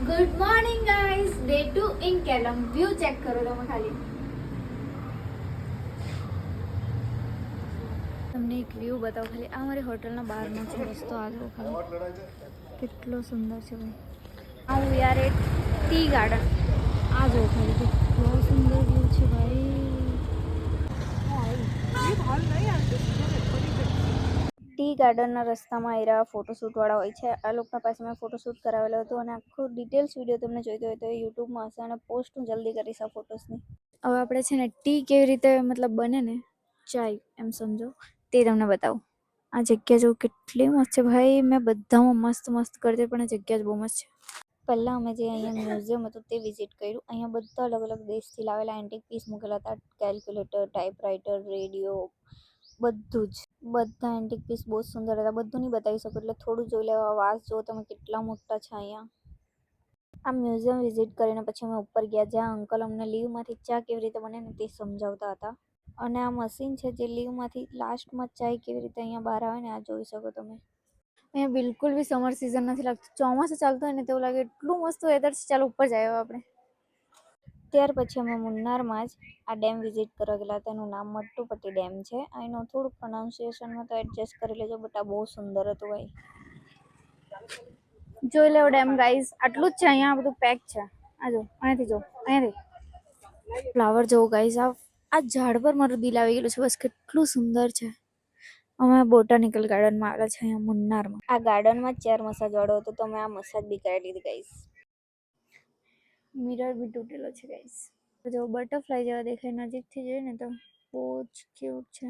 Good morning guys, day 2 in કેલમ. View check કરો તમે ખાલી. તમને એક વ્યૂ બતાવો ખાલી. આ મારી હોટલના બહારનો છે રસ્તો. આ જો ખાલી કેટલો સુંદર છે ભાઈ. આ we are at tea garden. આ જો ખાલી કેટલો સુંદર વ્યૂ છે ભાઈ. ટી ગાર્ડનના રસ્તામાં એરા ફોટોશૂટ વાળા હોય છે. આ લોકોના પાસે મેં ફોટોશૂટ કરાવેલો હતો અને આખો ડિટેલ્સ વિડીયો તમને જોઈતો હોય તો એ યુટ્યુબમાં હશે અને પોસ્ટ હું જલ્દી કરીશ આ ફોટોસની. હવે આપણે છે ને ટી કેવી રીતે મતલબ બને ને ચાય એમ સમજો તે તમને બતાવું. આ જગ્યા જો કેટલી મસ્ત છે ભાઈ. મેં બધામાં મસ્ત મસ્ત કરતી પણ આ જગ્યા જ બહુ મસ્ત છે. પહેલાં અમે જે અહીંયા મ્યુઝિયમ હતું તે વિઝિટ કર્યું. અહીંયા બધા અલગ અલગ દેશથી લાવેલા એન્ટિક પીસ મૂકેલા હતા. કેલ્ક્યુલેટર, ટાઈપરાઇટર, રેડિયો, બધું જ. બધા એન્ટિક પીસ બહુ સુંદર હતા. બધું નહીં બતાવી શકો એટલે થોડું જોઈ લેવા. વાસ જો તમે કેટલા મોટા છે અહીંયા. આ મ્યુઝિયમ વિઝિટ કરીને પછી અમે ઉપર ગયા જ્યાં અંકલ અમને લીવમાંથી ચા કેવી રીતે બને ને તે સમજાવતા હતા. અને આ મશીન છે જે લીવમાંથી લાસ્ટમાં ચાય કેવી રીતે અહીંયા બહાર આવે ને આ જોઈ શકો તમે. અહીંયા બિલકુલ બી સમર સિઝન નથી લાગતું. ચોમાસું ચાલતું હોય ને તેવું લાગે. એટલું મસ્ત વેધર છે. ચાલો ઉપર જાય આપણે. ત્યાર પછી અમે મુન્નારમાં જ આ ડેમ વિઝિટ કરવા ગયેલા. તેનું નામ મટ્ટુપટ્ટી ડેમ છે. અહીંનું થોડુંક પ્રોનાઉન્સિએશનમાં તો એડજસ્ટ કરી લેજો બટ આ બહુ સુંદર હતું ભાઈ. જોઈ લેવો ડેમ ગાઈઝ. આટલું જ છે. અહીંયા બધું પેક છે. આ જો અહીંયાથી જો અહીંયાથી ફ્લાવર જોવો ગાઈઝ. આ ઝાડ પર મારું દિલ આવી ગયેલું છે. બસ કેટલું સુંદર છે. અમે બોટાનિકલ ગાર્ડનમાં આવેલા છે અહીંયા મુન્નારમાં. આ ગાર્ડનમાં ચેર મસાજ વાળો હતો તો અમે આ મસાજ બી કરાવી લીધી ગાઈઝ. મિરર બી તૂટેલો છે ગાઈઝ. જો બટરફ્લાય જેવા દેખાય નજીકથી જોઈએ ને તો બહુ જ ક્યુટ છે.